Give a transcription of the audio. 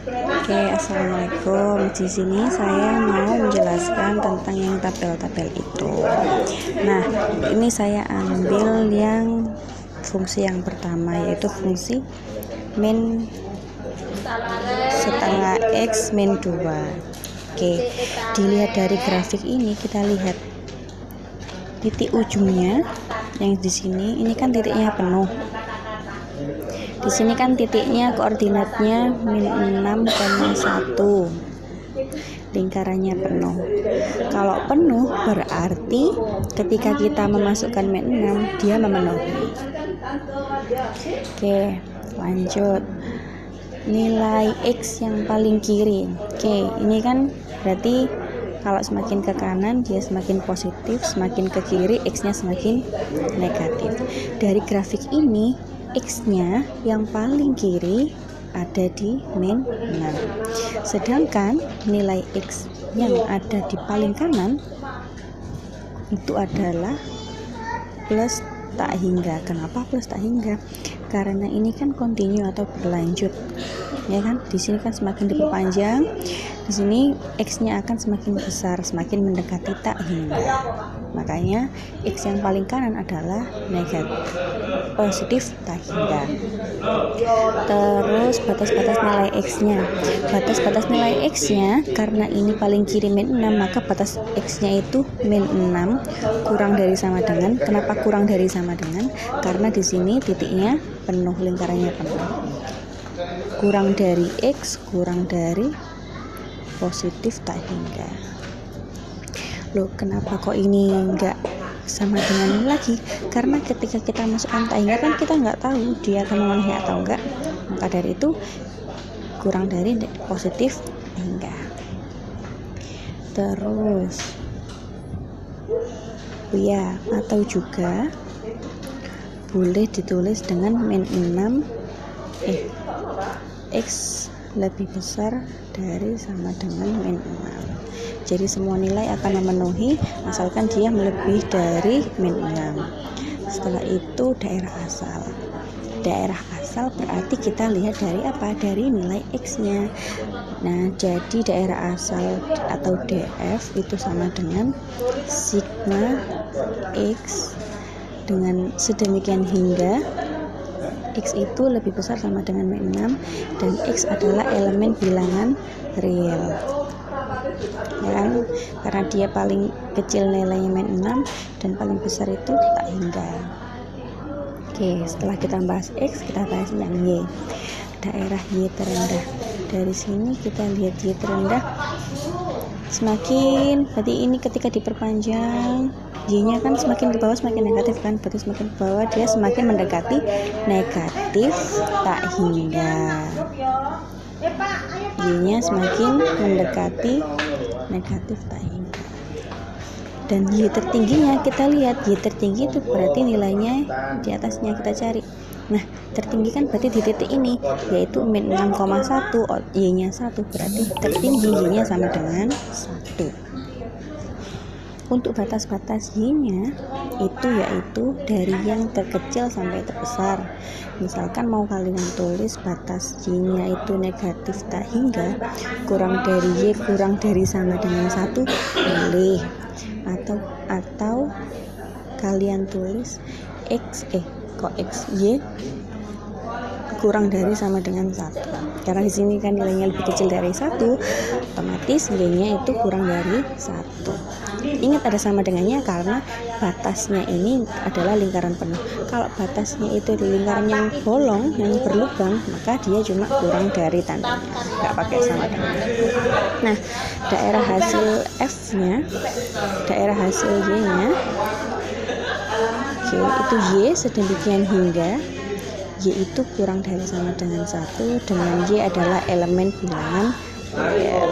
Oke, assalamualaikum. Di sini saya mau menjelaskan tentang yang tabel-tabel itu. Nah, ini saya ambil yang fungsi yang pertama, yaitu fungsi min setengah x min 2. Oke, dilihat dari grafik ini, kita lihat titik ujungnya yang di sini. Ini kan titiknya penuh. Di sini kan titiknya koordinatnya min 6,1, lingkarannya penuh. Kalau penuh berarti ketika kita memasukkan min 6 dia memenuhi. Oke, lanjut. Nilai x yang paling kiri. Oke, ini kan berarti kalau semakin ke kanan dia semakin positif, semakin ke kiri x-nya semakin negatif. Dari grafik ini x-nya yang paling kiri ada di min 6, sedangkan nilai x yang ada di paling kanan itu adalah plus tak hingga. Kenapa plus tak hingga? Karena ini kan kontinu atau berlanjut, ya kan? Di sini kan semakin diperpanjang, di sini x-nya akan semakin besar, semakin mendekati tak hingga. Makanya x yang paling kanan adalah negatif, positif tak hingga. Terus batas-batas nilai x-nya. Batas-batas nilai x-nya karena ini paling kiri min 6, maka batas x-nya itu min 6 kurang dari sama dengan. Kenapa kurang dari sama dengan? Karena di sini titiknya penuh, lingkarannya penuh. Kurang dari x, kurang dari positif tak hingga. Loh, kenapa kok ini enggak sama dengan ini lagi? Karena ketika kita masukkan tak hingga kan kita nggak tahu dia akan memenuhi atau enggak. Maka dari itu kurang dari positif tak hingga. Terus ya, atau juga boleh ditulis dengan min 6 x lebih besar dari sama dengan min 6. Jadi semua nilai akan memenuhi asalkan dia melebihi dari min 6. Setelah itu daerah asal. Daerah asal berarti kita lihat dari apa? Dari nilai x-nya. Nah, jadi daerah asal atau df itu sama dengan sigma x dengan sedemikian hingga x itu lebih besar sama dengan min 6 dan x adalah elemen bilangan real. Ya, karena dia paling kecil nilainya min 6 dan paling besar itu tak hingga. Oke, setelah kita bahas x, kita bahas yang y. Daerah y terendah. Dari sini kita lihat y terendah semakin, berarti ini ketika diperpanjang y-nya kan semakin ke bawah semakin negatif kan, berarti semakin ke bawah dia semakin mendekati negatif tak hingga. Y-nya semakin mendekati negatif tak hingga. Dan y tertingginya kita lihat, y tertinggi itu berarti nilainya di atasnya kita cari. Nah, tertinggi kan berarti di titik ini, yaitu min 6,1, y-nya 1, berarti tertinggi y-nya sama dengan 1. Untuk batas-batas y-nya itu yaitu dari yang terkecil sampai terbesar. Misalkan mau kalian tulis batas y-nya itu negatif tak hingga, kurang dari y kurang dari sama dengan 1 boleh. Atau kalian tulis x y kurang dari sama dengan 1. Karena di sini kan nilainya lebih kecil dari 1, otomatis y-nya itu kurang dari 1. Ingat ada sama dengannya karena batasnya ini adalah lingkaran penuh. Kalau batasnya itu di lingkaran yang bolong, yang berlubang, maka dia cuma kurang dari tandanya, nggak pakai sama dengan. Nah, daerah hasil f-nya, daerah hasil y-nya, itu y sedemikian hingga y itu kurang dari sama dengan 1, dengan y adalah elemen bilangan real.